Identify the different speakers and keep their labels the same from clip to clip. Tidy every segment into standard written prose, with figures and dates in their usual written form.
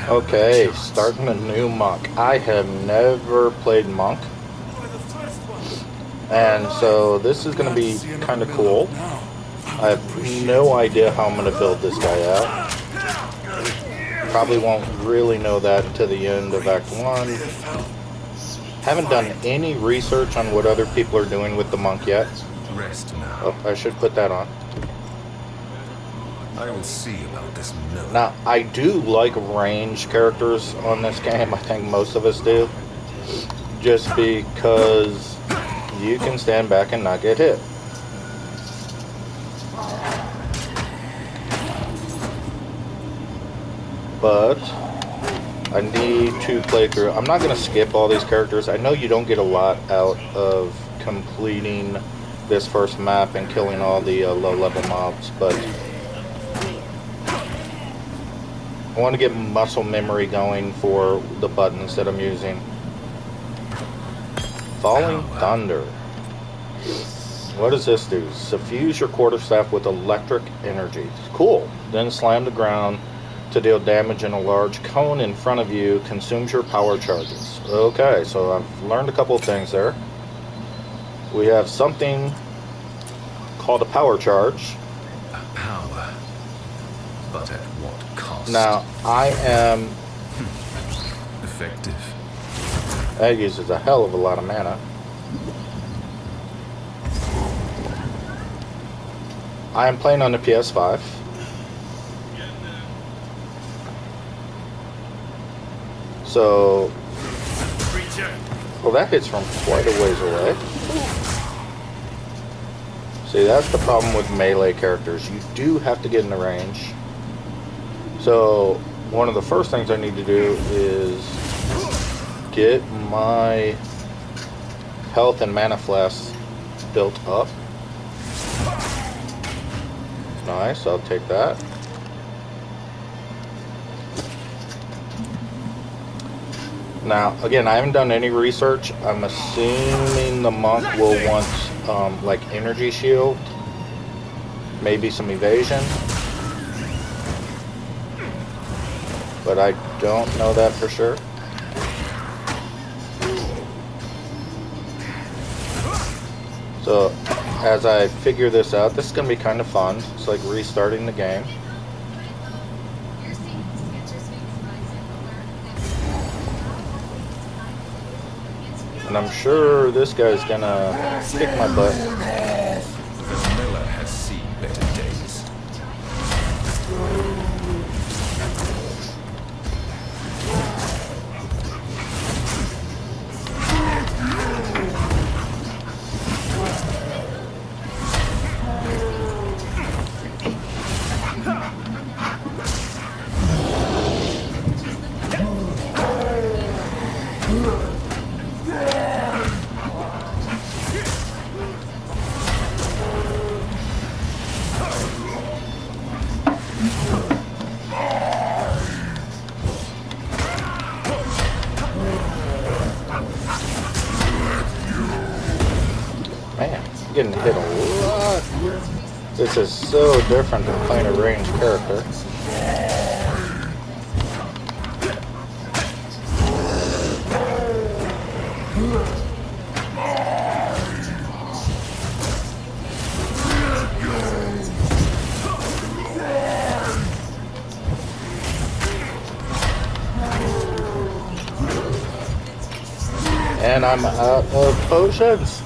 Speaker 1: Okay, starting a new monk. I have never played monk, and so this is going to be kind of cool. I have no idea how I'm going to build this guy out. Probably won't really know that until the end of Act 1. Haven't done any research on what other people are doing with the monk yet.
Speaker 2: Rest now.
Speaker 1: Oh, I should put that on.
Speaker 2: I will see about this milk.
Speaker 1: Now, I do like range characters on this game. I think most of us do. Just because you can stand back and not get hit. But I need to play through. I'm not going to skip all these characters. I know you don't get a lot out of completing this first map and killing all the low-level mobs, but I want to get muscle memory going for the buttons that I'm using. Falling Thunder. What does this do? Suffuse your quarterstaff with electric energy. Cool. Then slam the ground to deal damage in a large cone in front of you. Consumes your power charges. Okay, so I've learned a couple of things there. We have something called a power charge.
Speaker 2: A power. But at what cost?
Speaker 1: Now, I am...
Speaker 2: Effective.
Speaker 1: That uses a hell of a lot of mana. I am playing on the PS5. So... Well, that hits from quite a ways away. See, that's the problem with melee characters. You do have to get in the range. So, one of the first things I need to do is get my health and mana flasks built up. Nice, I'll take that. Now, again, I haven't done any research. I'm assuming the monk will want, like, energy shield. Maybe some evasion. But I don't know that for sure. So, as I figure this out, this is going to be kind of fun. It's like restarting the game. And I'm sure this guy's going to kick my butt.
Speaker 2: The miller has seen better days.
Speaker 1: Getting hit a lot. This is so different than playing a ranged character. And I'm out of potions.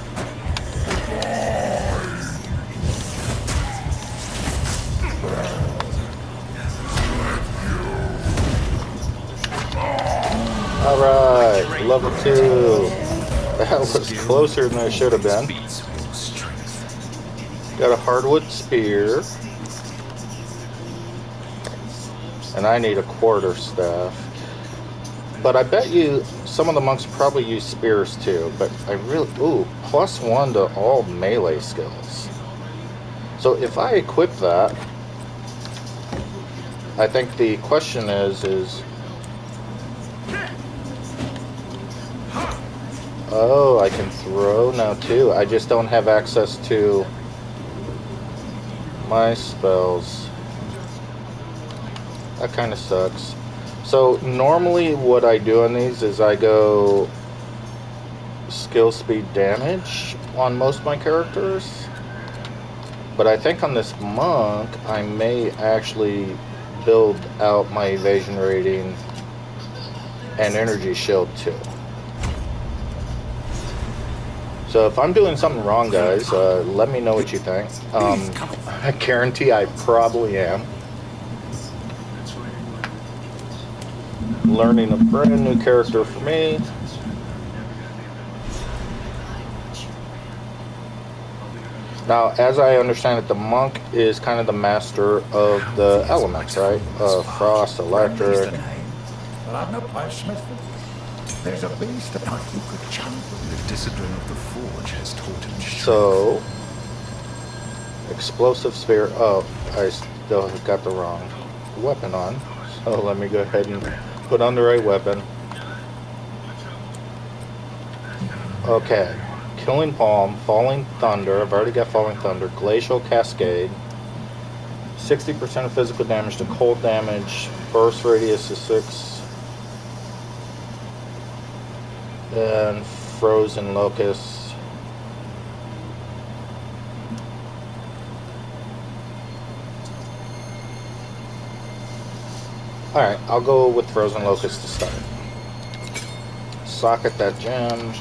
Speaker 1: Alright, level 2. That was closer than I should have been. Got a hardwood spear. And I need a quarterstaff. But I bet you some of the monks probably use spears too. But I really... Ooh, +1 to all melee skills. So if I equip that, I think the question is Oh, I can throw now too. I just don't have access to my spells. That kind of sucks. So normally what I do on these is I go skill speed damage on most of my characters. But I think on this monk, I may actually build out my evasion rating and energy shield too. So if I'm doing something wrong, guys, let me know what you think. I guarantee I probably am. Learning a brand new character for me. Now, as I understand it, the monk is kind of the master of the elements, right? Frost, electric.
Speaker 3: Well, I've no place, Smith. There's a beast about you could channel.
Speaker 2: The discipline of the forge has taught him strength.
Speaker 1: So, explosive spear. Oh, I still got the wrong weapon on. So let me go ahead and put on the right weapon. Okay. Killing Palm, Falling Thunder. I've already got Falling Thunder. Glacial Cascade. 60% of physical damage to cold damage. Burst radius is 6. And Frozen Locust. Alright, I'll go with Frozen Locust to start. Socket that gem.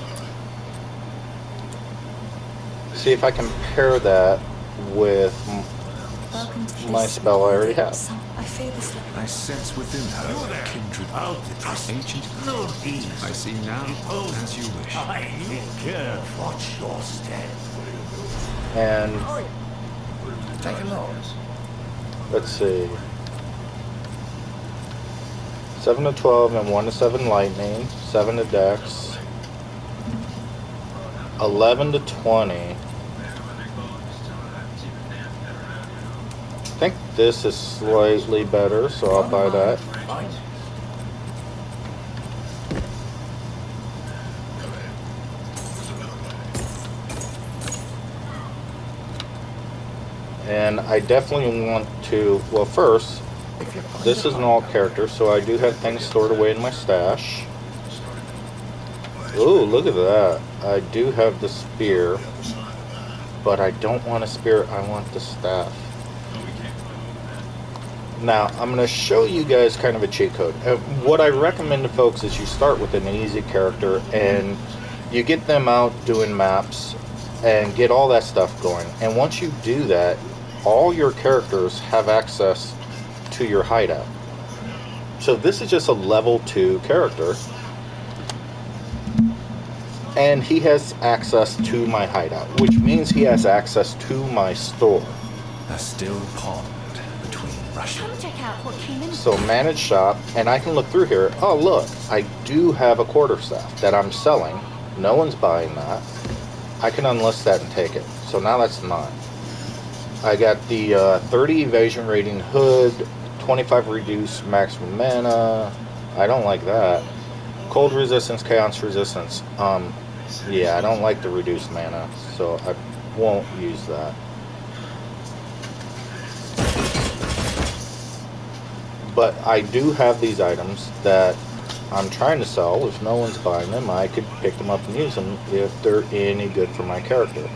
Speaker 1: See if I can pair that with my spell I already have.
Speaker 2: I sense within her a kindred ancient. I see now as you wish.
Speaker 3: Watch your step.
Speaker 1: And
Speaker 3: Take a look.
Speaker 1: let's see. 7 to 12 and 1 to 7 lightning. 7 to dex. 11 to 20. I think this is slightly better, so I'll buy that. And I definitely want to, well, first, this is an alt character, so I do have things stored away in my stash. Ooh, look at that. I do have the spear, but I don't want a spear, I want the staff. Now, I'm going to show you guys kind of a cheat code. What I recommend to folks is you start with an easy character and you get them out doing maps and get all that stuff going. And once you do that, all your characters have access to your hideout. So this is just a level 2 character. And he has access to my hideout, which means he has access to my store.
Speaker 2: A still pond between Russia.
Speaker 4: Come check out what came in.
Speaker 1: So manage shop, and I can look through here. Oh look, I do have a quarterstaff that I'm selling. No one's buying that. I can unlist that and take it. So now that's 9. I got the 30 evasion rating hood, 25 reduced maximum mana. I don't like that. Cold resistance, chaos resistance. Yeah, I don't like the reduced mana, so I won't use that. But I do have these items that I'm trying to sell. If no one's buying them, I could pick them up and use them if they're any good for my character.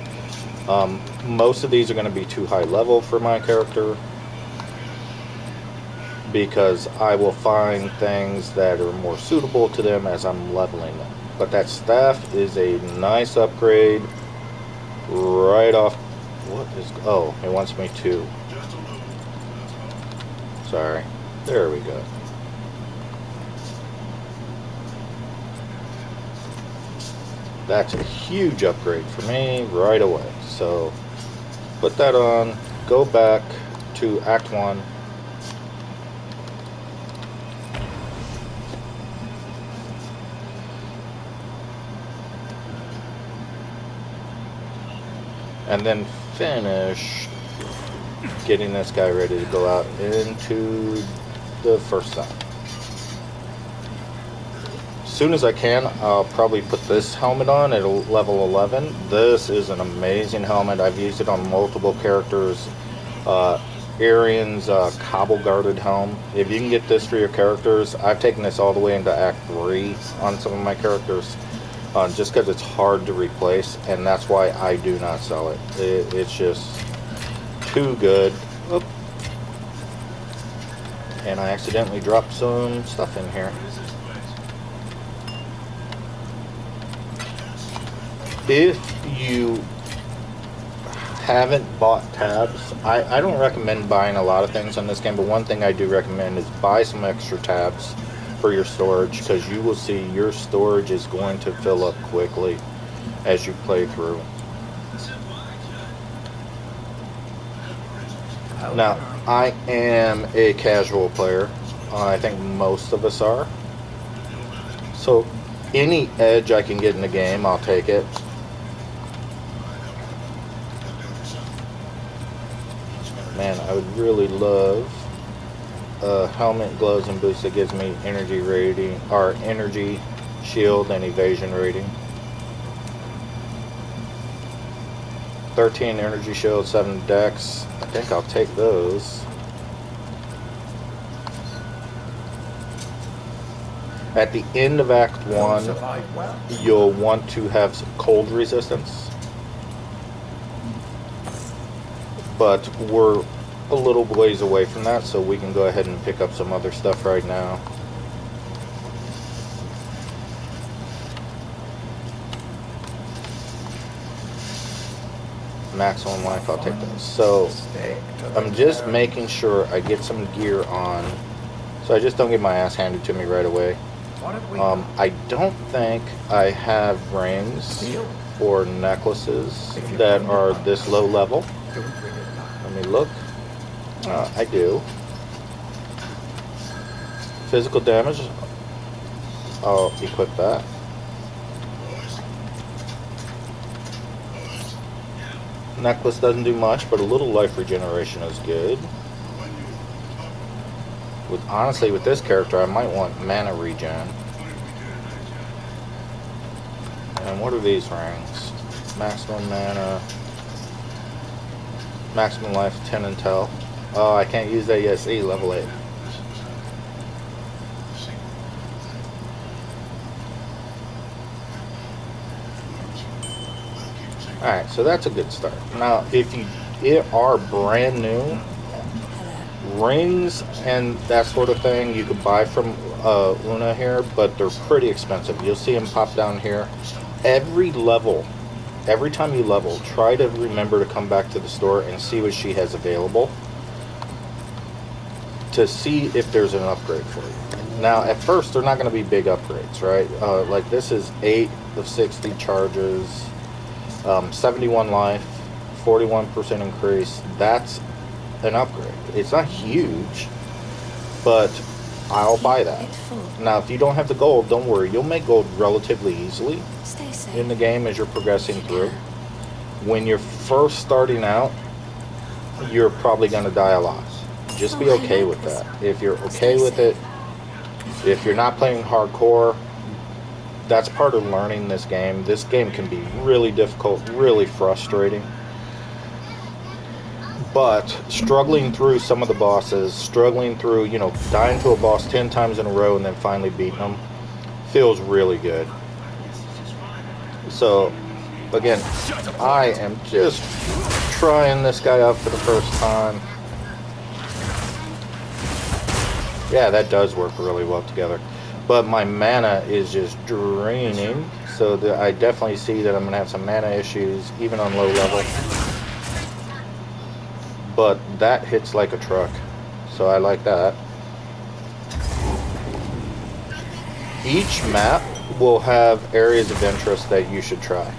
Speaker 1: Most of these are going to be too high level for my character, because I will find things that are more suitable to them as I'm leveling them. But that staff is a nice upgrade right off. What is, oh, it wants me to, sorry, there we go. That's a huge upgrade for me right away. So put that on, go back to Act 1. And then finish getting this guy ready to go out into the first zone. soon as I can, I'll probably put this helmet on at level 11. This is an amazing helmet. I've used it on multiple characters. Arian's cobble guarded helm. If you can get this for your characters, I've taken this all the way into Act 3 on some of my characters, just because it's hard to replace, and that's why I do not sell it. It's just too good. Oop. And I accidentally dropped some stuff in here. If you haven't bought tabs, I don't recommend buying a lot of things on this game, but one thing I do recommend is buy some extra tabs for your storage, because you will see your storage is going to fill up quickly as you play through. Now, I am a casual player. I think most of us are. So any edge I can get in the game, I'll take it. Man, I would really love a helmet, gloves, and boots that gives me energy rating, or energy, shield, and evasion rating. 13 energy shield, 7 dex. I think I'll take those. At the end of Act 1, you'll want to have some cold resistance. But we're a little ways away from that, so we can go ahead and pick up some other stuff right now. Maximum life, I'll take those. So I'm just making sure I get some gear on, so I just don't get my ass handed to me right away. I don't think I have rings or necklaces that are this low level. Let me look. I do. Physical damage, I'll equip that. Necklace doesn't do much, but a little life regeneration is good. Honestly, with this character, I might want mana regen. And what are these rings? Maximum mana, maximum life, 10 intel. Oh, I can't use that yet. See, level 8. Alright, so that's a good start. Now, if you are brand new, rings and that sort of thing you could buy from Una here, but they're pretty expensive. You'll see them pop down here. Every time you level, try to remember to come back to the store and see what she has available to see if there's an upgrade for you. Now, at first, they're not going to be big upgrades, right? Like this is 8 of 60 charges, 71 life, 41% increase. That's an upgrade. It's not huge, but I'll buy that. Now, if you don't have the gold, don't worry. You'll make gold relatively easily in the game as you're progressing through. When you're first starting out, you're probably going to die a lot. Just be okay with that. If you're okay with it, if you're not playing hardcore, that's part of learning this game. This game can be really difficult, really frustrating. But struggling through some of the bosses, struggling through, you know, dying to a boss 10 times in a row and then finally beating them, feels really good. So, again, I am just trying this guy out for the first time. Yeah, that does work really well together. But my mana is just draining, so that I definitely see that I'm going to have some mana issues, even on low level. But that hits like a truck, so I like that. Each map will have areas of interest that you should try.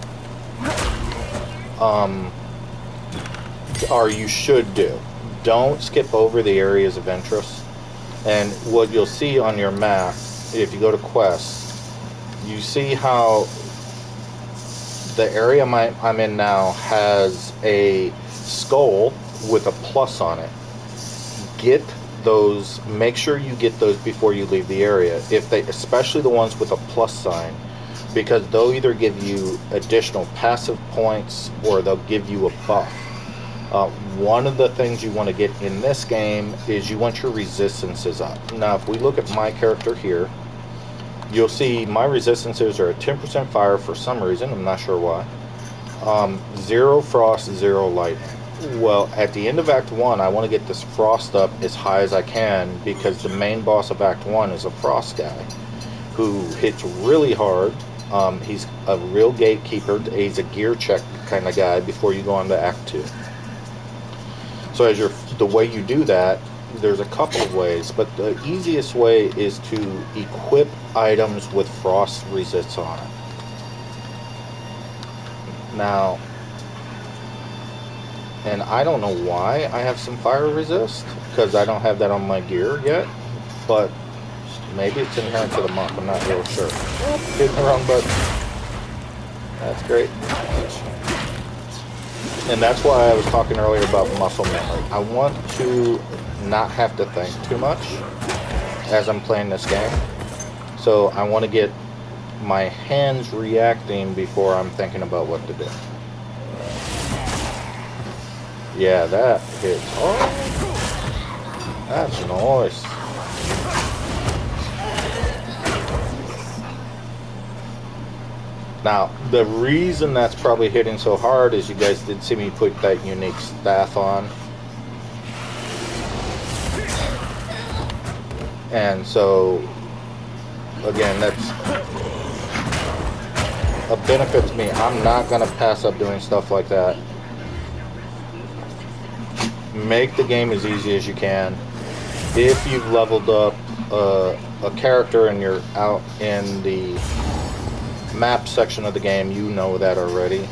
Speaker 1: Or you should do. Don't skip over the areas of interest. And what you'll see on your map, if you go to quests, you see how the area I'm in now has a skull with a plus on it. Get those, make sure you get those before you leave the area. If they, especially the ones with a plus sign, because they'll either give you additional passive points or they'll give you a buff. One of the things you want to get in this game is you want your resistances up. Now, if we look at my character here, you'll see my resistances are at 10% fire for some reason. I'm not sure why. 0 frost, 0 lightning. Well, at the end of Act 1, I want to get this frost up as high as I can, because the main boss of Act 1 is a frost guy who hits really hard. He's a real gatekeeper. He's a gear check kind of guy before you go on to Act 2. So as the way you do that, there's a couple of ways, but the easiest way is to equip items with frost resists on it. Now, and I don't know why I have some fire resist, because I don't have that on my gear yet, but maybe it's inherent to the monk. I'm not real sure. Oh, hitting the wrong button. That's great. And that's why I was talking earlier about muscle memory. I want to not have to think too much as I'm playing this game. So I want to get my hands reacting before I'm thinking about what to do. Yeah, that hits. Oh, that's nice. Now, the reason that's probably hitting so hard is you guys did see me put that unique staff on. And so, again, that's a benefit to me. I'm not going to pass up doing stuff like that. Make the game as easy as you can. If you've leveled up a character and you're out in the map section of the game, you know that already.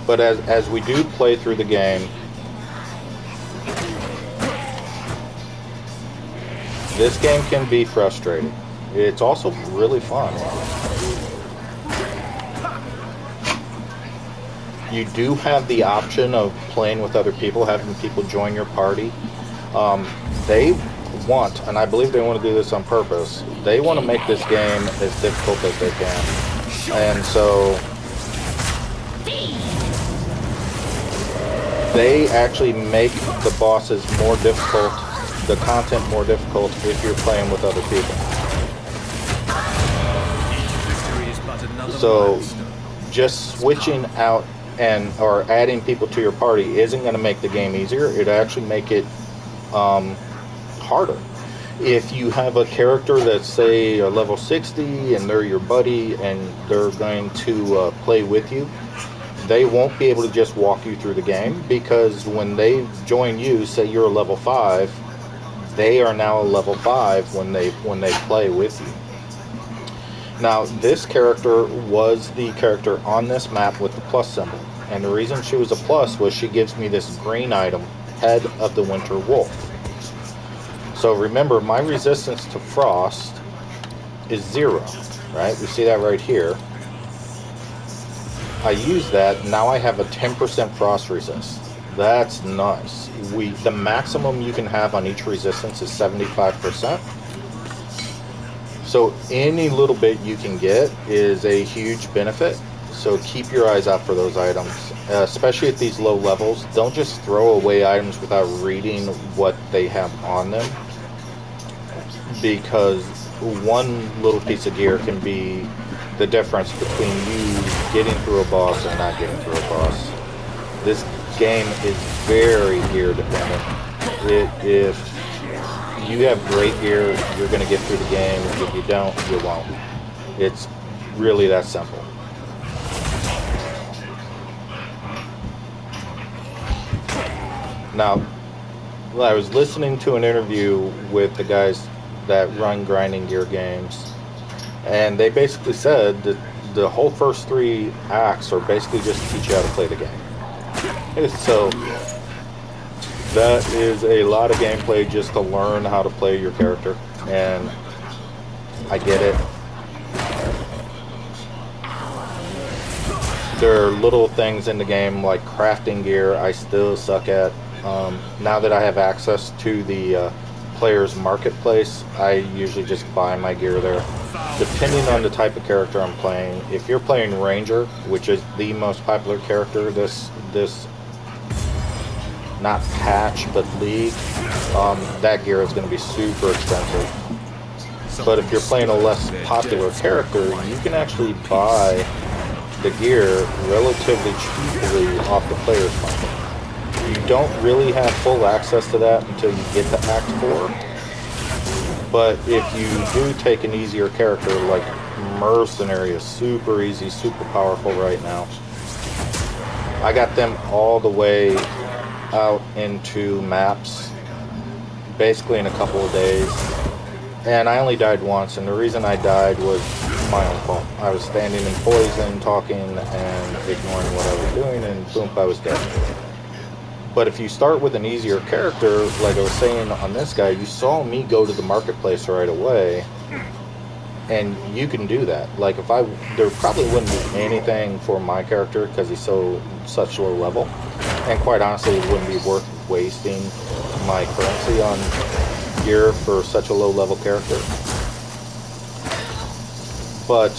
Speaker 1: But as we do play through the game, this game can be frustrating. It's also really fun. You do have the option of playing with other people, having people join your party. They want, and I believe they want to do this on purpose, they want to make this game as difficult as they can. And so they actually make the bosses more difficult, the content more difficult, if you're playing with other people. So just switching out or adding people to your party isn't going to make the game easier. It'll actually make it harder. If you have a character that's, say, a level 60 and they're your buddy and they're going to play with you, they won't be able to just walk you through the game, because when they join you, say you're a level 5, they are now a level 5 when they play with you. Now, this character was the character on this map with the plus symbol, and the reason she was a plus was she gives me this green item, Head of the Winter Wolf. So remember, my resistance to frost is 0, right? We see that right here. I use that, now I have a 10% frost resist. That's nice. The maximum you can have on each resistance is 75%. So any little bit you can get is a huge benefit. So keep your eyes out for those items, especially at these low levels. Don't just throw away items without reading what they have on them, because one little piece of gear can be the difference between you getting through a boss and not getting through a boss. This game is very gear dependent. If you have great gear, you're going to get through the game. If you don't, you won't. It's really that simple. Now, I was listening to an interview with the guys that run grinding gear games, and they basically said that the whole first 3 acts are basically just to teach you how to play the game. So that is a lot of gameplay just to learn how to play your character, and I get it. There are little things in the game like crafting gear I still suck at. Now that I have access to the player's marketplace, I usually just buy my gear there. Depending on the type of character I'm playing, if you're playing Ranger, which is the most popular character this not patch but league, that gear is going to be super expensive. But if you're playing a less popular character, you can actually buy the gear relatively cheaply off the player's market. You don't really have full access to that until you get to Act 4. But if you do take an easier character, like Mercenary is super easy, super powerful right now. I got them all the way out into maps, basically in a couple of days. And I only died once, and the reason I died was my own fault. I was standing in poison, talking, and ignoring what I was doing, and boom, I was dead. But if you start with an easier character, like I was saying on this guy, you saw me go to the marketplace right away, and you can do that. Like there probably wouldn't be anything for my character because he's such low level, and quite honestly, it wouldn't be worth wasting my currency on gear for such a low level character. But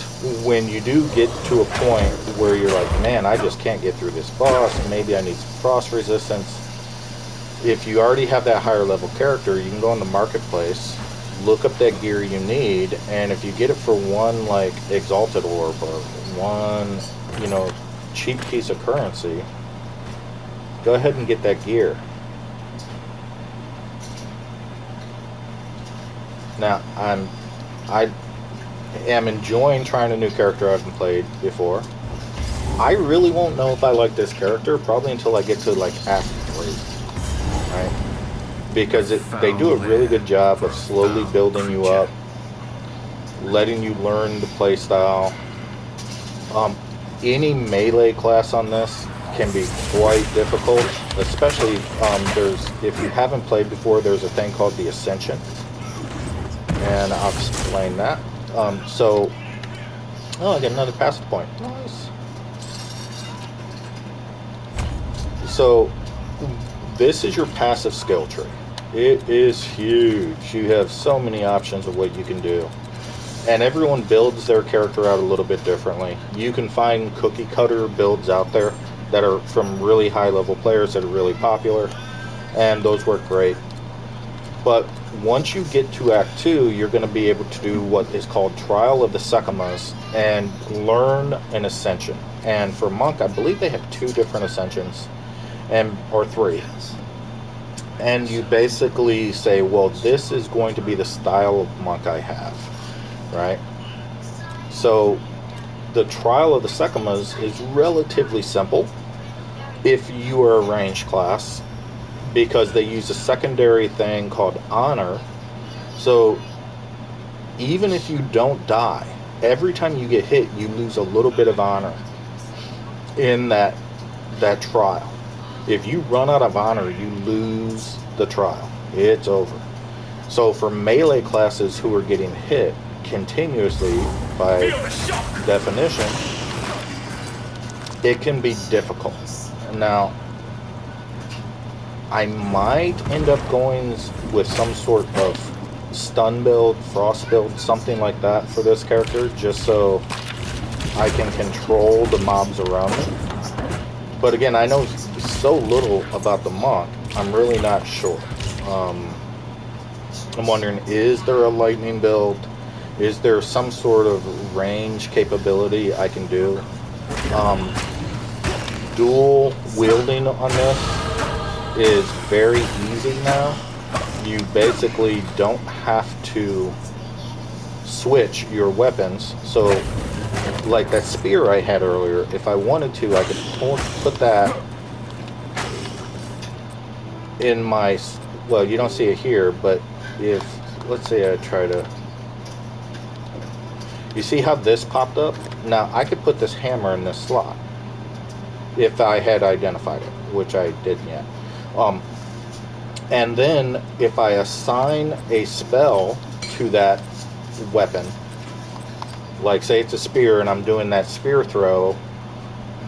Speaker 1: when you do get to a point where you're like, man, I just can't get through this boss, maybe I need some frost resistance, if you already have that higher level character, you can go on the marketplace, look up that gear you need, and if you get it for one like exalted orb or one, cheap piece of currency, go ahead and get that gear. Now, I am enjoying trying a new character I haven't played before. I really won't know if I like this character probably until I get to like Act 3, right? Because they do a really good job of slowly building you up, letting you learn the play style. Any melee class on this can be quite difficult, especially if you haven't played before, there's a thing called the Ascension. And I'll explain that. I get another passive point. Nice. So, this is your passive skill tree. It is huge. You have so many options of what you can do. And everyone builds their character out a little bit differently. You can find cookie cutter builds out there that are from really high level players that are really popular. And those work great. But once you get to Act 2, you're going to be able to do what is called Trial of the Sekimas and learn an Ascension. And for Monk, I believe they have 2 different Ascensions, or 3. And you basically say, well, this is going to be the style of Monk I have, right? So the Trial of the Sekimas is relatively simple if you are a ranged class, because they use a secondary thing called honor. So even if you don't die, every time you get hit, you lose a little bit of honor in that trial. If you run out of honor, you lose the trial. It's over. So for melee classes who are getting hit continuously, by definition, it can be difficult. Now, I might end up going with some sort of stun build, frost build, something like that for this character, just so I can control the mobs around me. But again, I know so little about the Monk, I'm really not sure. I'm wondering, is there a lightning build? Is there some sort of range capability I can do? Dual wielding on this is very easy now. You basically don't have to switch your weapons. So like that spear I had earlier, if I wanted to, I could put that in my, well, you don't see it here, but if, let's say I try to, you see how this popped up? Now I could put this hammer in this slot if I had identified it, which I didn't yet. And then if I assign a spell to that weapon, like say it's a spear and I'm doing that spear throw,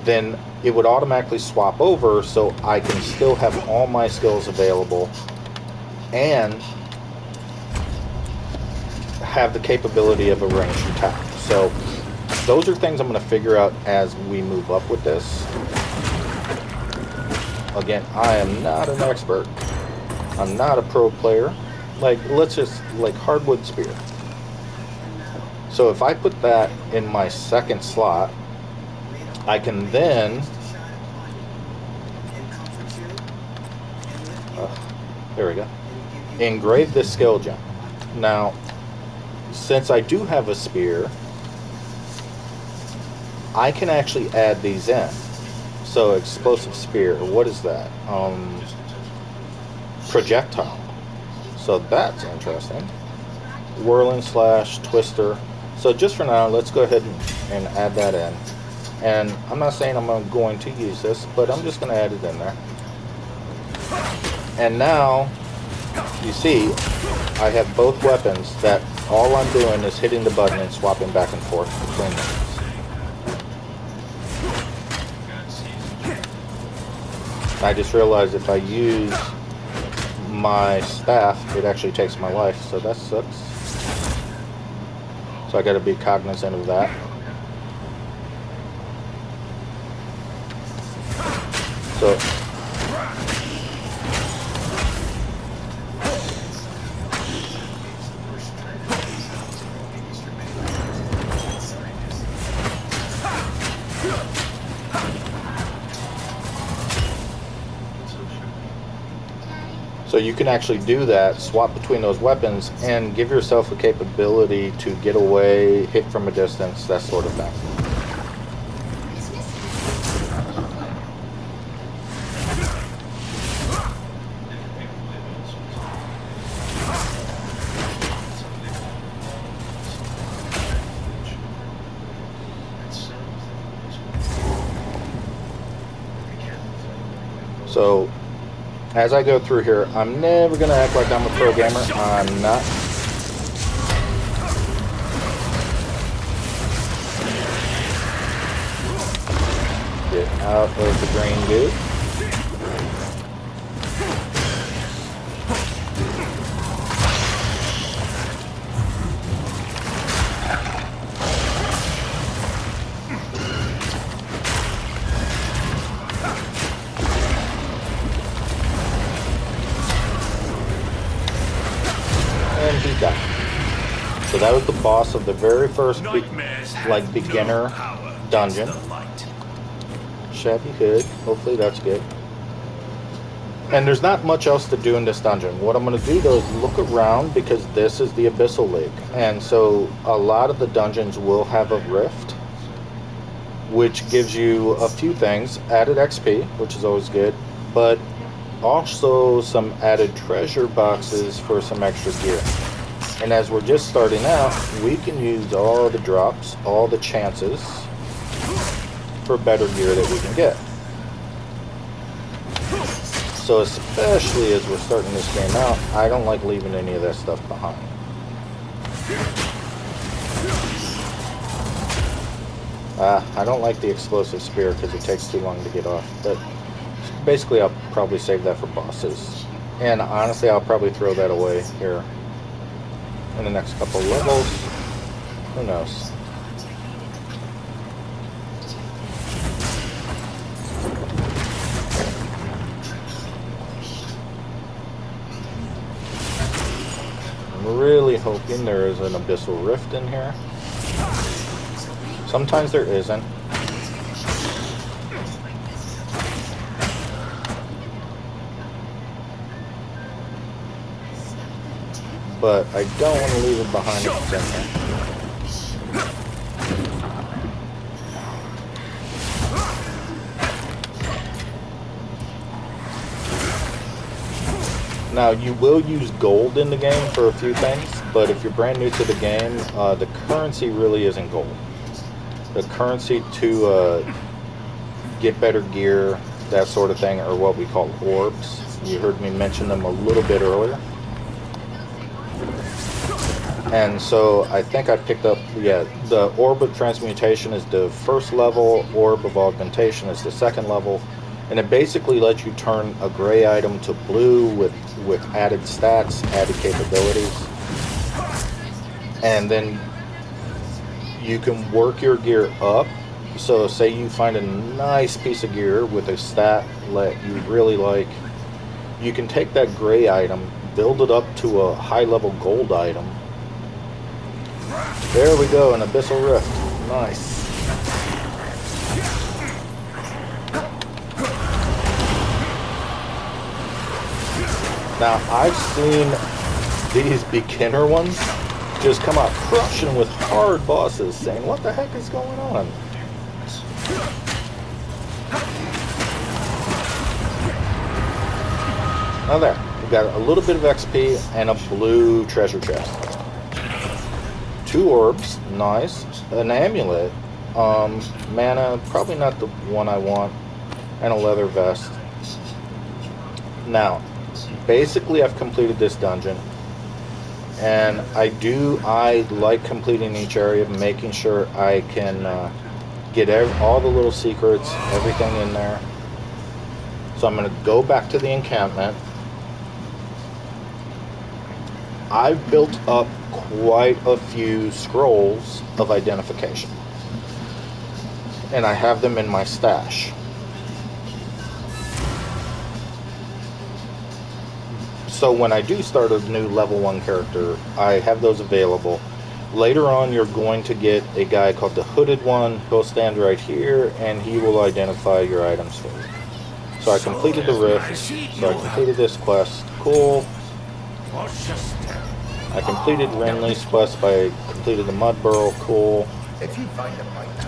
Speaker 1: then it would automatically swap over so I can still have all my skills available and have the capability of a ranged attack. So those are things I'm going to figure out as we move up with this. Again, I am not an expert. I'm not a pro player. Like, let's just, like, hardwood spear. So if I put that in my second slot, I can then there we go, engrave this skill gem. Now, since I do have a spear, I can actually add these in. So explosive spear, what is that? Projectile. So that's interesting. Whirling slash, twister. So just for now, let's go ahead and add that in. And I'm not saying I'm going to use this, but I'm just going to add it in there. And now, you see, I have both weapons that all I'm doing is hitting the button and swapping back and forth between them. I just realized if I use my staff, it actually takes my life, so that sucks. So I got to be cognizant of that. So you can actually do that, swap between those weapons, and give yourself a capability to get away, hit from a distance, that sort of thing. So as I go through here, I'm never going to act like I'm a pro gamer. I'm not. Get out of the green goo. And he died. So that was the boss of the very first beginner dungeon. Shabby hood. Hopefully that's good. And there's not much else to do in this dungeon. What I'm going to do though is look around, because this is the Abyssal League. And so a lot of the dungeons will have a rift, which gives you a few things. Added XP, which is always good, but also some added treasure boxes for some extra gear. And as we're just starting out, we can use all the drops, all the chances for better gear that we can get. So especially as we're starting this game out, I don't like leaving any of that stuff behind. I don't like the explosive spear because it takes too long to get off, but basically I'll probably save that for bosses. And honestly, I'll probably throw that away here in the next couple levels. Who knows? I'm really hoping there is an abyssal rift in here. Sometimes there isn't. But I don't want to leave it behind if it's in there. Now, you will use gold in the game for a few things, but if you're brand new to the game, the currency really isn't gold. The currency to get better gear, that sort of thing, are what we call orbs. You heard me mention them a little bit earlier. And so I think I picked up, yeah, the Orb of Transmutation is the first level, Orb of Augmentation is the second level, and it basically lets you turn a gray item to blue with added stats, added capabilities. And then you can work your gear up. So say you find a nice piece of gear with a stat that you really like, you can take that gray item, build it up to a high level gold item. There we go, an abyssal rift. Nice. Now I've seen these beginner ones just come out crushing with hard bosses, saying, what the heck is going on? Now there, we got a little bit of XP and a blue treasure chest. 2 orbs, nice. An amulet, mana, probably not the one I want, and a leather vest. Now, basically I've completed this dungeon, and I like completing each area, making sure I can get all the little secrets, everything in there. So I'm going to go back to the encampment. I've built up quite a few scrolls of identification, and I have them in my stash. So when I do start a new level 1 character, I have those available. Later on, you're going to get a guy called the Hooded One. He'll stand right here, and he will identify your items for you. So I completed the rift, so I completed this quest. Cool. I completed Renly's quest by completed the Mud Burrow. Cool.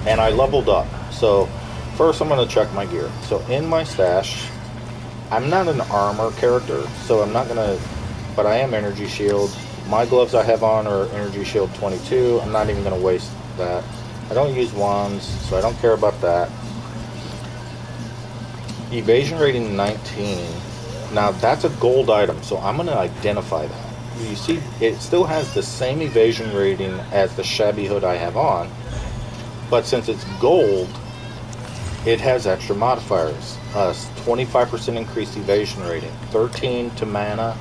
Speaker 1: And I leveled up. So first I'm going to check my gear. So in my stash, I'm not an armor character, so I'm not going to, but I am energy shield. My gloves I have on are energy shield 22. I'm not even going to waste that. I don't use wands, so I don't care about that. Evasion rating 19. Now that's a gold item, so I'm going to identify that. You see, it still has the same evasion rating as the shabby hood I have on, but since it's gold, it has extra modifiers. 25% increased evasion rating, 13 to mana,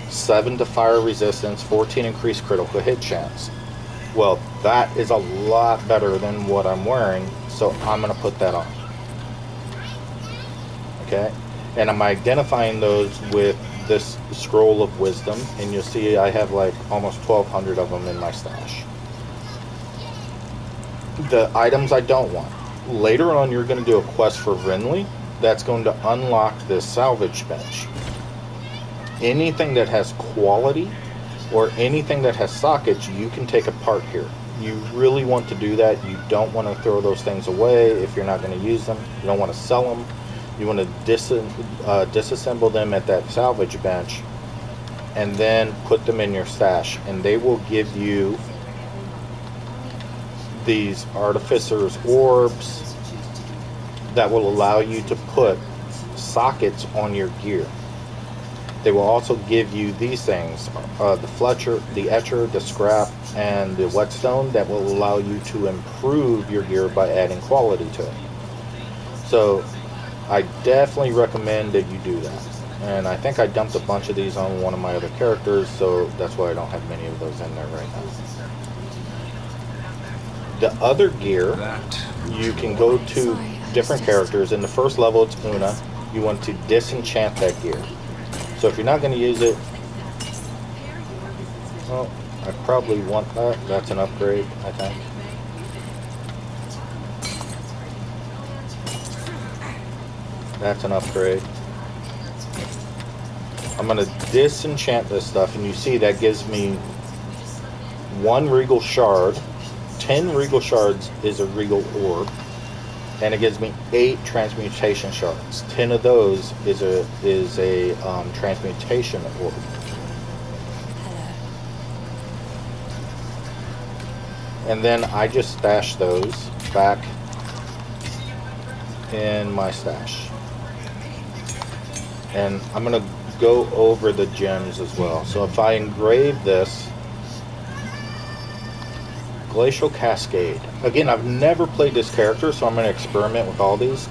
Speaker 1: 7 to fire resistance, 14 increased critical hit chance. Well, that is a lot better than what I'm wearing, so I'm going to put that on. Okay, and I'm identifying those with this scroll of wisdom, and you'll see I have like almost 1,200 of them in my stash. The items I don't want. Later on, you're going to do a quest for Renly that's going to unlock this salvage bench. Anything that has quality or anything that has sockets, you can take apart here. You really want to do that. You don't want to throw those things away if you're not going to use them. You don't want to sell them. You want to disassemble them at that salvage bench and then put them in your stash, and they will give you these artificer's orbs that will allow you to put sockets on your gear. They will also give you these things, the Fletcher, the Etcher, the Scrap, and the Whetstone that will allow you to improve your gear by adding quality to it. So I definitely recommend that you do that. And I think I dumped a bunch of these on one of my other characters, so that's why I don't have many of those in there right now. The other gear, you can go to different characters. In the first level, it's Una. You want to disenchant that gear. So if you're not going to use it, well, I probably want that. That's an upgrade, I think. That's an upgrade. I'm going to disenchant this stuff, and you see that gives me 1 Regal Shard. 10 Regal Shards is a Regal Orb, and it gives me 8 Transmutation Shards. 10 of those is a Transmutation Orb. And then I just stash those back in my stash. And I'm going to go over the gems as well. So if I engrave this, Glacial Cascade. Again, I've never played this character, so I'm going to experiment with all these.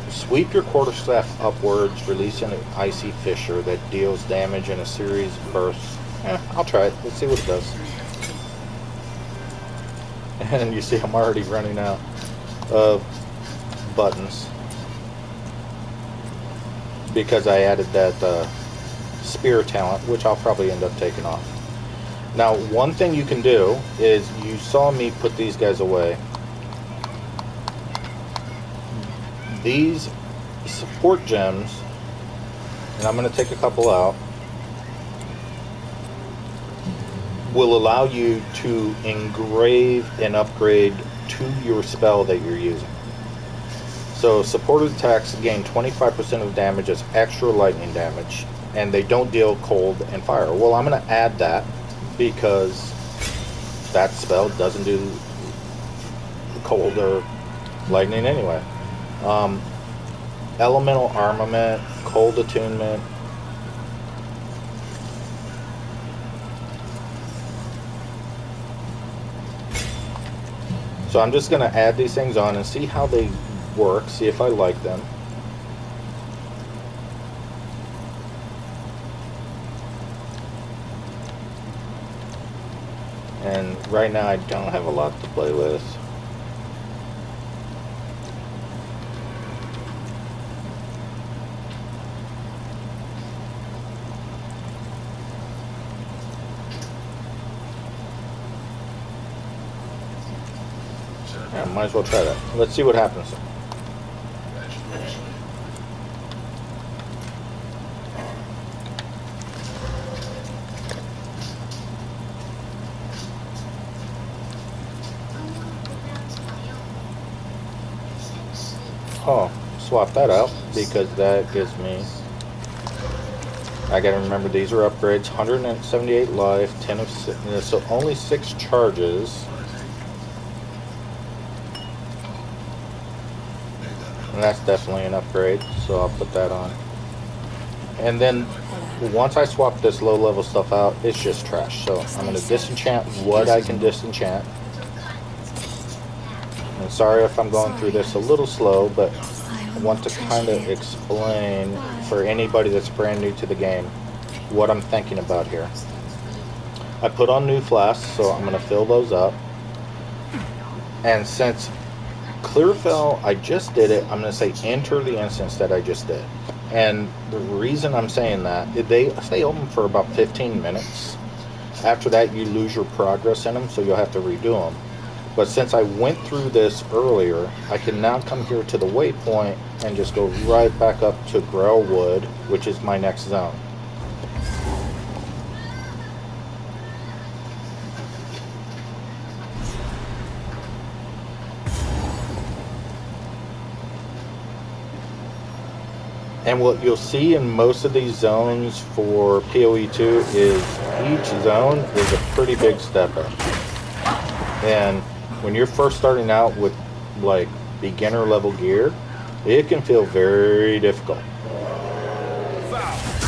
Speaker 1: Sweep your quarterstaff upwards, releasing an icy fissure that deals damage in a series of bursts. I'll try it. Let's see what it does. And you see I'm already running out of buttons because I added that spear talent, which I'll probably end up taking off. Now, one thing you can do is, you saw me put these guys away. These support gems, and I'm going to take a couple out, will allow you to engrave and upgrade to your spell that you're using. So supported attacks gain 25% of damage as extra lightning damage, and they don't deal cold and fire. Well, I'm going to add that because that spell doesn't do cold or lightning anyway. Elemental armament, cold attunement. So I'm just going to add these things on and see how they work, see if I like them. And right now I don't have a lot to play with. Yeah, might as well try that. Let's see what happens. Oh, swap that out because that gives me, I gotta remember these are upgrades. 178 life, 10 of 6, so only 6 charges. And that's definitely an upgrade, so I'll put that on. And then once I swap this low level stuff out, it's just trash. So I'm going to disenchant what I can disenchant. And sorry if I'm going through this a little slow, but I want to kind of explain for anybody that's brand new to the game what I'm thinking about here. I put on new flasks, so I'm going to fill those up. And since Clearfell, I just did it, I'm going to say enter the instance that I just did. And the reason I'm saying that, they stay open for about 15 minutes. After that, you lose your progress in them, so you'll have to redo them. But since I went through this earlier, I can now come here to the waypoint and just go right back up to Grailwood, which is my next zone. And what you'll see in most of these zones for POE 2 is each zone is a pretty big step up. And when you're first starting out with like beginner level gear, it can feel very difficult.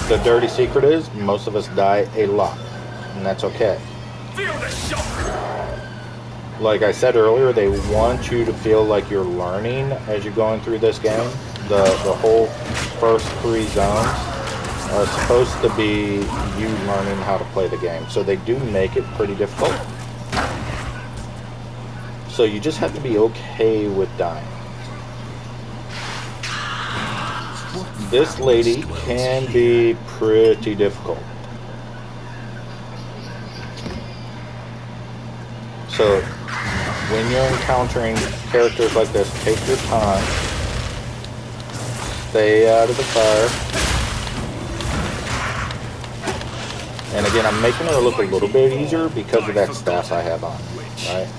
Speaker 1: The dirty secret is most of us die a lot, and that's okay. Like I said earlier, they want you to feel like you're learning as you're going through this game. The whole first 3 zones are supposed to be you learning how to play the game. So they do make it pretty difficult. So you just have to be okay with dying. This lady can be pretty difficult. So when you're encountering characters like this, take your time. Stay out of the fire. And again, I'm making her look a little bit easier because of that staff I have on, right?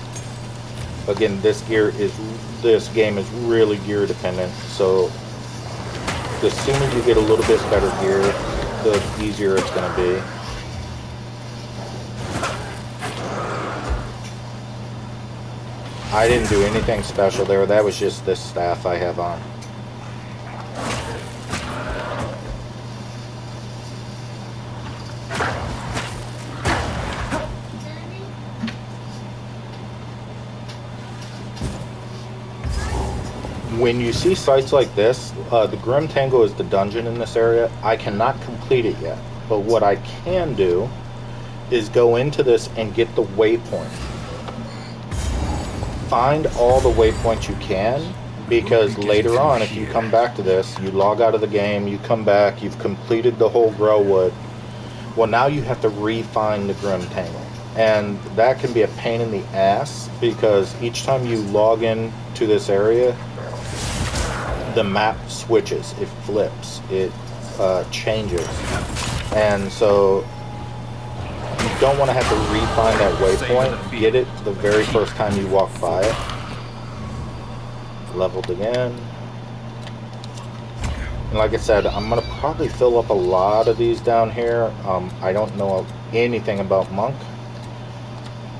Speaker 1: Again, this game is really gear dependent, so the sooner you get a little bit better gear, the easier it's going to be. I didn't do anything special there, that was just this staff I have on. when you see sites like this, the Grim Tangle is the dungeon in this area. I cannot complete it yet, but what I can do is go into this and get the waypoint. Find all the waypoints you can, because later on, if you come back to this, you log out of the game, you come back, you've completed the whole Growwood. Well, now you have to re-find the Grim Tangle. And that can be a pain in the ass, because each time you log in to this area, the map switches, it flips, it changes. And so you don't want to have to re-find that waypoint. Get it the very first time you walk by it. Leveled again. And like I said, I'm going to probably fill up a lot of these down here. I don't know anything about Monk.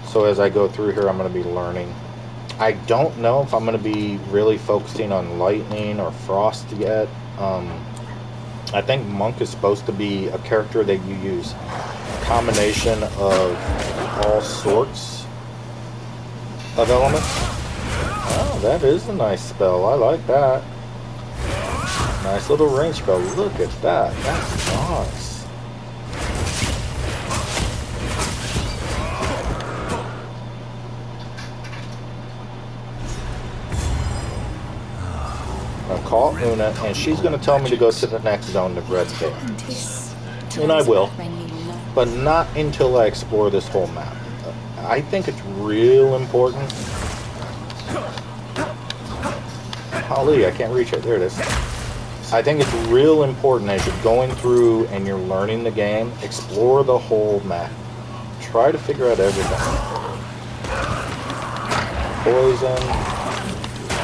Speaker 1: So as I go through here, I'm going to be learning. I don't know if I'm going to be really focusing on Lightning or Frost yet. I think Monk is supposed to be a character that you use a combination of all sorts of elements. Oh, that is a nice spell. I like that. Nice little range spell. Look at that. That's nice. I'll call Una, and she's going to tell me to go to the next zone, the Red Veil. And I will, but not until I explore this whole map. I think it's real important. Holly, I can't reach it. There it is. I think it's real important as you're going through and you're learning the game, explore the whole map. Try to figure out everything. Poison.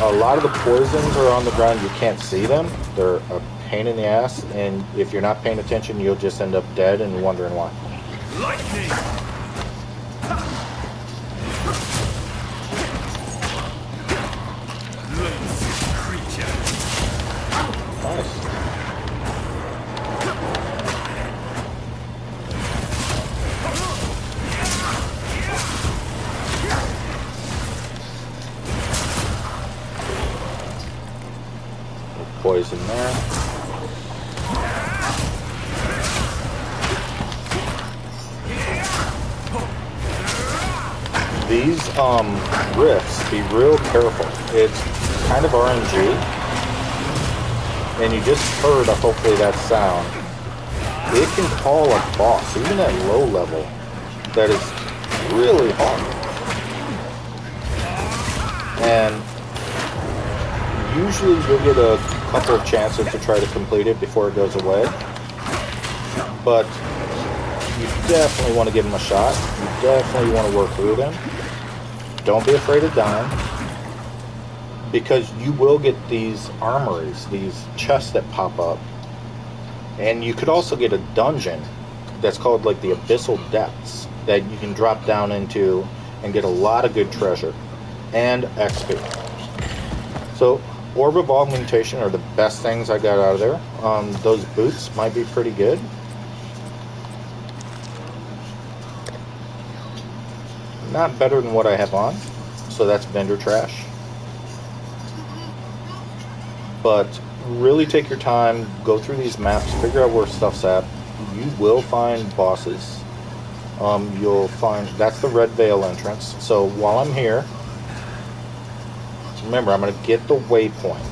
Speaker 1: A lot of the poisons are on the ground. You can't see them. They're a pain in the ass, and if you're not paying attention, you'll just end up dead and wondering why.
Speaker 2: Lightning!
Speaker 1: Nice. Poison there. These rifts, be real careful. It's kind of RNG, and you just heard hopefully that sound. It can call a boss, even at low level, that is really hard. And usually you'll get a couple of chances to try to complete it before it goes away, but you definitely want to give them a shot. You definitely want to work through them. Don't be afraid of dying, because you will get these armories, these chests that pop up, and you could also get a dungeon that's called like the Abyssal Depths that you can drop down into and get a lot of good treasure and XP. So Orb of Augmentation are the best things I got out of there. Those boots might be pretty good. Not better than what I have on, so that's vendor trash. But really take your time, go through these maps, figure out where stuff's at. You will find bosses. You'll find, that's the Red Veil entrance. So while I'm here, remember, I'm going to get the waypoint.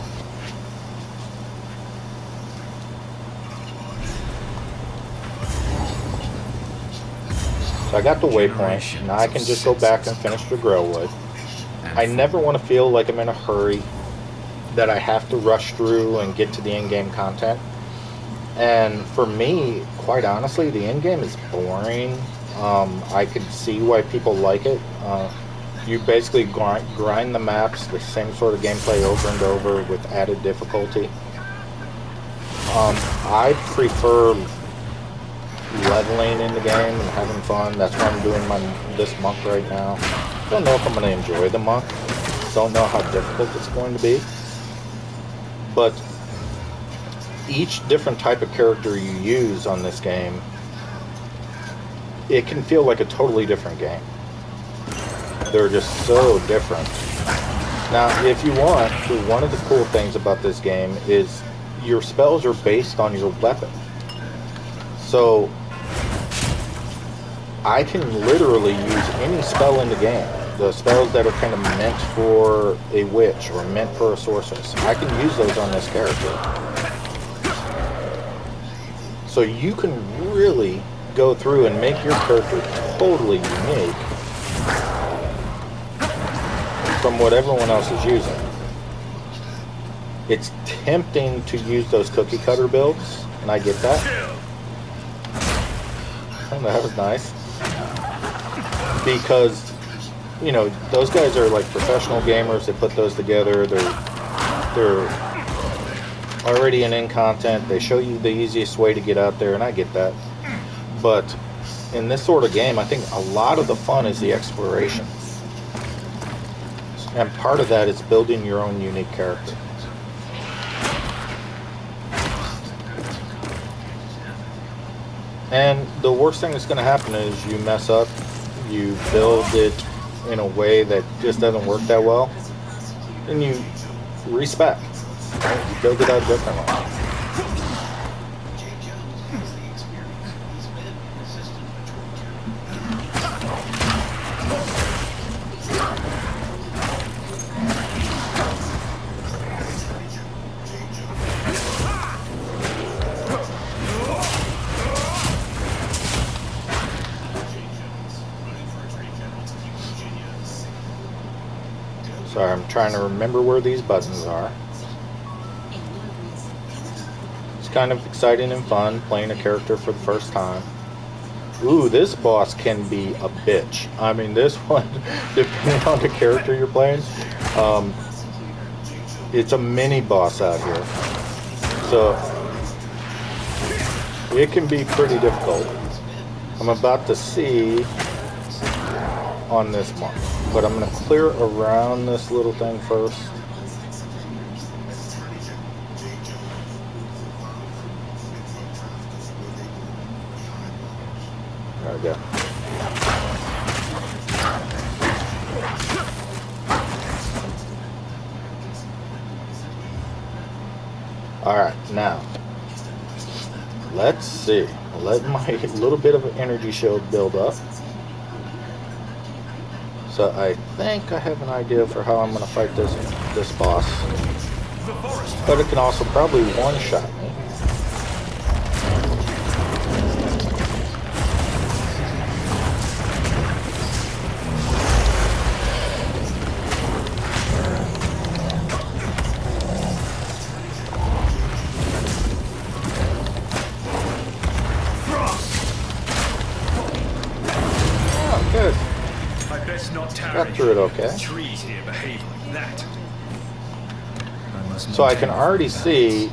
Speaker 1: So I got the waypoint. Now I can just go back and finish the Growwood. I never want to feel like I'm in a hurry, that I have to rush through and get to the in-game content. And for me, quite honestly, the in-game is boring. I could see why people like it. You basically grind the maps, the same sort of gameplay over and over with added difficulty. I prefer leveling in the game and having fun. That's why I'm doing this monk right now. Don't know if I'm going to enjoy the monk. Don't know how difficult it's going to be. But each different type of character you use on this game, it can feel like a totally different game. They're just so different. Now, if you want, one of the cool things about this game is your spells are based on your weapon. So, I can literally use any spell in the game. The spells that are kind of meant for a witch or meant for a sorceress, I can use those on this character. So you can really go through and make your character totally unique from what everyone else is using. It's tempting to use those cookie cutter builds, and I get that. Oh, that was nice. Because, you know, those guys are like professional gamers. They put those together. They're already in content. They show you the easiest way to get out there, and I get that. But in this sort of game, I think a lot of the fun is the exploration. And part of that is building your own unique character. And the worst thing that's going to happen is you mess up, you build it in a way that just doesn't work that well, and you respec. Right? You build it out differently. Sorry, I'm trying to remember where these buttons are. It's kind of exciting and fun playing a character for the first time. Ooh, this boss can be a bitch. I mean, this one, depending on the character you're playing, it's a mini boss out here. So, it can be pretty difficult. I'm about to see on this one, but I'm going to clear around this little thing first. There we go. Alright, now, let's see. Let my little bit of an energy shield build up. So I think I have an idea for how I'm going to fight this boss. But it can also probably one-shot me. Oh, good. Got through it okay.
Speaker 2: Trees here behave like that.
Speaker 1: So I can already see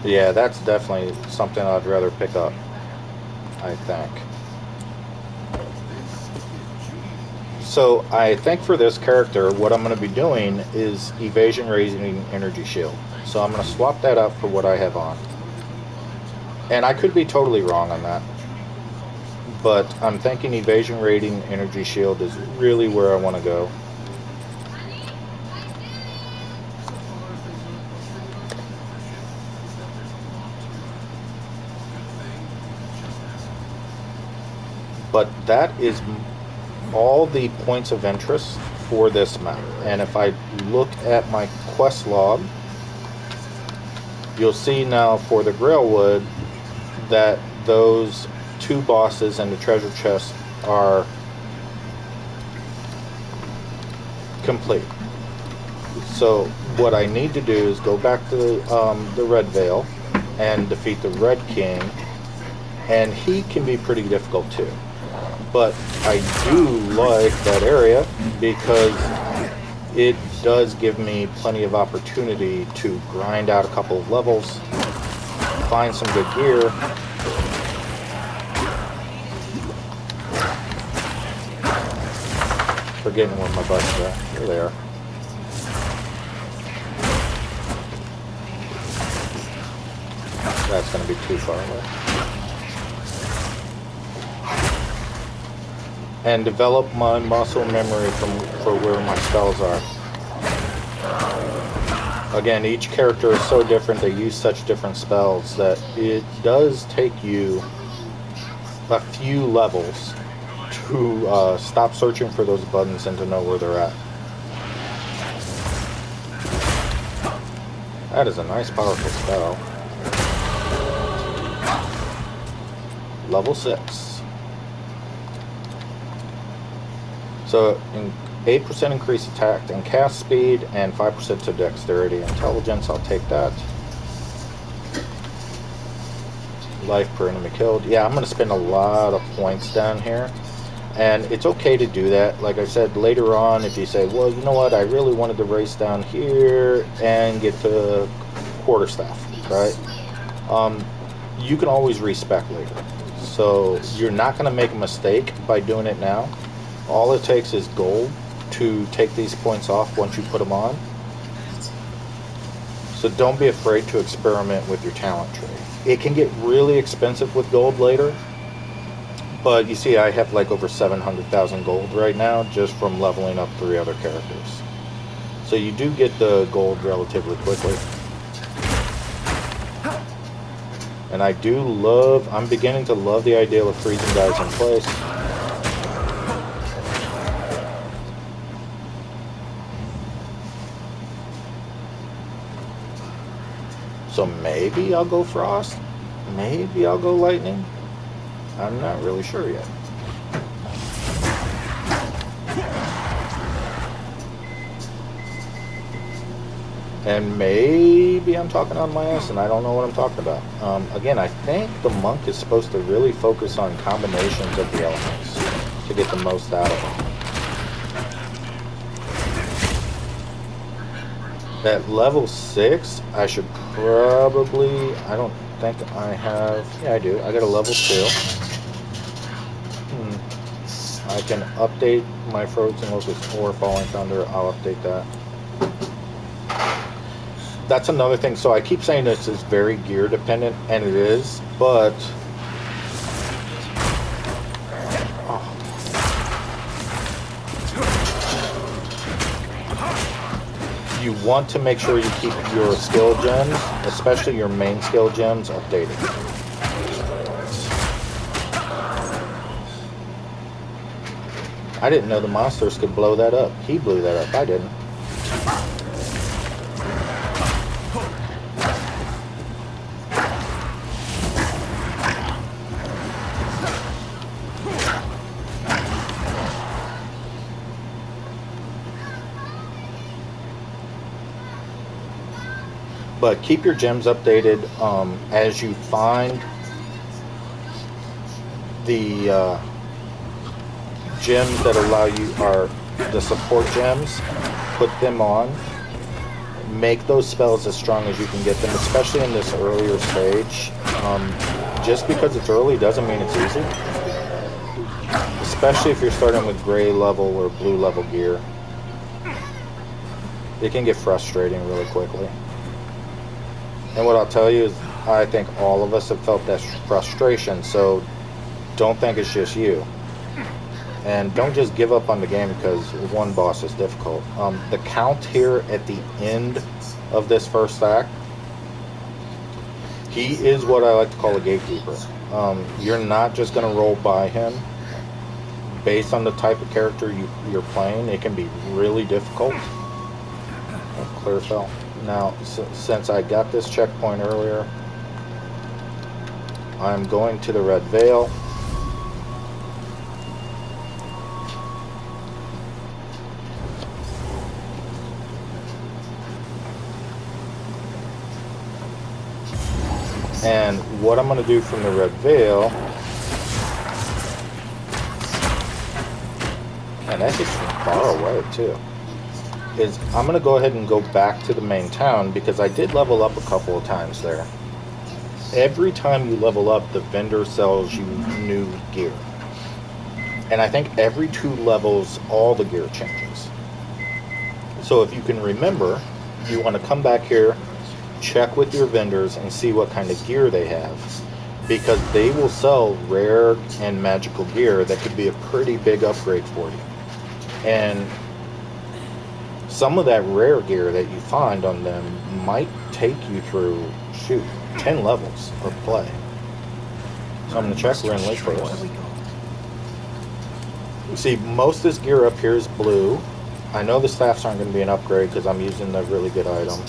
Speaker 1: yeah, that's definitely something I'd rather pick up, I think. So I think for this character, what I'm going to be doing is evasion raising energy shield. So I'm going to swap that out for what I have on. And I could be totally wrong on that. But I'm thinking evasion rating energy shield is really where I want to go. But that is all the points of interest for this map. And if I look at my quest log, you'll see now for the Grailwood that those two bosses and the treasure chest are complete. So what I need to do is go back to the Red Veil and defeat the Red King, and he can be pretty difficult too. But I do like that area because it does give me plenty of opportunity to grind out a couple of levels, find some good gear. Forgetting where my buttons are. Here they are. That's going to be too far away. and develop my muscle memory for where my spells are. Again, each character is so different, they use such different spells that it does take you a few levels to stop searching for those buttons and to know where they're at. That is a nice powerful spell. Level 6. So, 8% increase attack and cast speed, and 5% to dexterity. Intelligence, I'll take that. Life per enemy killed. Yeah, I'm going to spend a lot of points down here. And it's okay to do that. Like I said, later on, if you say, well, you know what, I really wanted to race down here and get to quarterstaff, right? You can always respec later. So you're not going to make a mistake by doing it now. All it takes is gold to take these points off once you put them on. So don't be afraid to experiment with your talent tree. It can get really expensive with gold later. But you see, I have like over 700,000 gold right now just from leveling up 3 other characters. So you do get the gold relatively quickly. And I'm beginning to love the idea of freezing guys in place. So maybe I'll go frost. Maybe I'll go lightning. I'm not really sure yet. And maybe I'm talking on my ass and I don't know what I'm talking about. Again, I think the monk is supposed to really focus on combinations of the elements to get the most out of them. At level 6, I should probably... I don't think I have... Yeah, I do. I got a level 2. I can update my Frozen Locust or Falling Thunder. I'll update that. That's another thing. So I keep saying this is very gear dependent, and it is, but you want to make sure you keep your skill gems, especially your main skill gems, updated. I didn't know the monsters could blow that up. He blew that up. I didn't. But keep your gems updated as you find the gems that allow you are the support gems. Put them on. Make those spells as strong as you can get them, especially in this earlier stage. Just because it's early doesn't mean it's easy. Especially if you're starting with gray level or blue level gear. It can get frustrating really quickly. And what I'll tell you is, I think all of us have felt that frustration, so don't think it's just you. And don't just give up on the game because one boss is difficult. The count here at the end of this first act, he is what I like to call a gatekeeper. You're not just going to roll by him. Based on the type of character you're playing, it can be really difficult. Oh, clear fell. Now, since I got this checkpoint earlier, I'm going to the Red Veil. And what I'm going to do from the Red Veil, and that's just far away too, is I'm going to go ahead and go back to the main town because I did level up a couple of times there. Every time you level up, the vendor sells you new gear. And I think every 2 levels, all the gear changes. So if you can remember, you want to come back here, check with your vendors and see what kind of gear they have. because they will sell rare and magical gear that could be a pretty big upgrade for you. And some of that rare gear that you find on them might take you through, shoot, 10 levels of play. So I'm going to check Renly first. You see, most of this gear up here is blue. I know the staffs aren't going to be an upgrade because I'm using the really good item.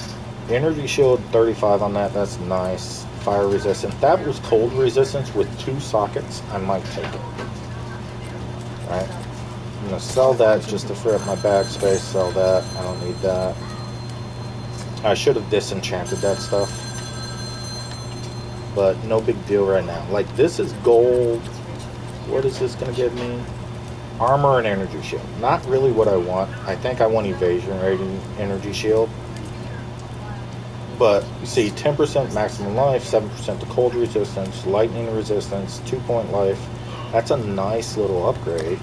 Speaker 1: Energy shield 35 on that, that's nice. Fire resistant. That was cold resistance with 2 sockets. I might take it. Alright. I'm going to sell that just to free up my bag space. Sell that. I don't need that. I should have disenchanted that stuff. But no big deal right now. Like, this is gold. What is this going to give me? Armor and energy shield. Not really what I want. I think I want evasion rating energy shield. But you see, 10% maximum life, 7% to cold resistance, lightning resistance, 2-point life. That's a nice little upgrade.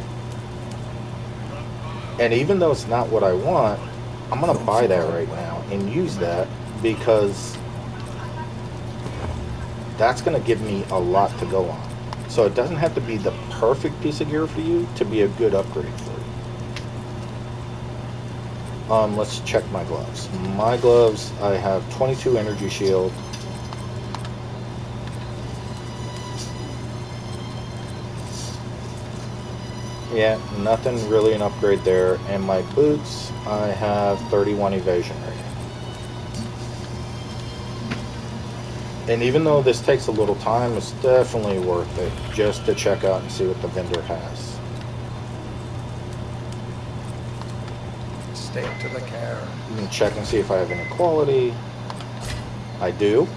Speaker 1: And even though it's not what I want, I'm going to buy that right now and use that because that's going to give me a lot to go on. So it doesn't have to be the perfect piece of gear for you to be a good upgrade for you. Let's check my gloves. My gloves, I have 22 energy shield. Yeah, nothing really an upgrade there. And my boots, I have 31 evasion rating. And even though this takes a little time, it's definitely worth it just to check out and see what the vendor has.
Speaker 3: Stay up to the care.
Speaker 1: You can check and see if I have any quality. I do.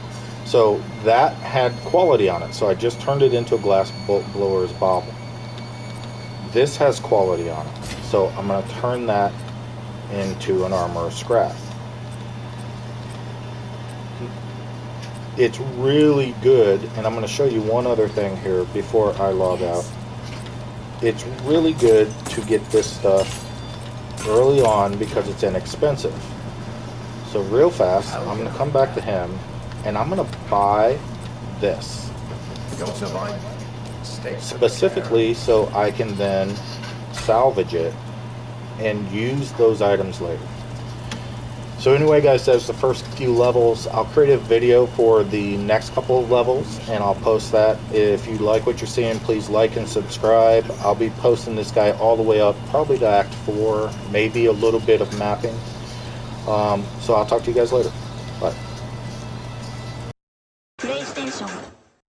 Speaker 1: So that had quality on it. So I just turned it into a glass blower's bauble. This has quality on it. So I'm going to turn that into an armor scrap. It's really good, and I'm going to show you one other thing here before I log out. It's really good to get this stuff early on because it's inexpensive. So real fast, I'm going to come back to him, and I'm going to buy this. Specifically so I can then salvage it and use those items later. So anyway, guys, that's the first few levels. I'll create a video for the next couple of levels, and I'll post that. If you like what you're seeing, please like and subscribe. I'll be posting this guy all the way up, probably to Act 4, maybe a little bit of mapping. So I'll talk to you guys later.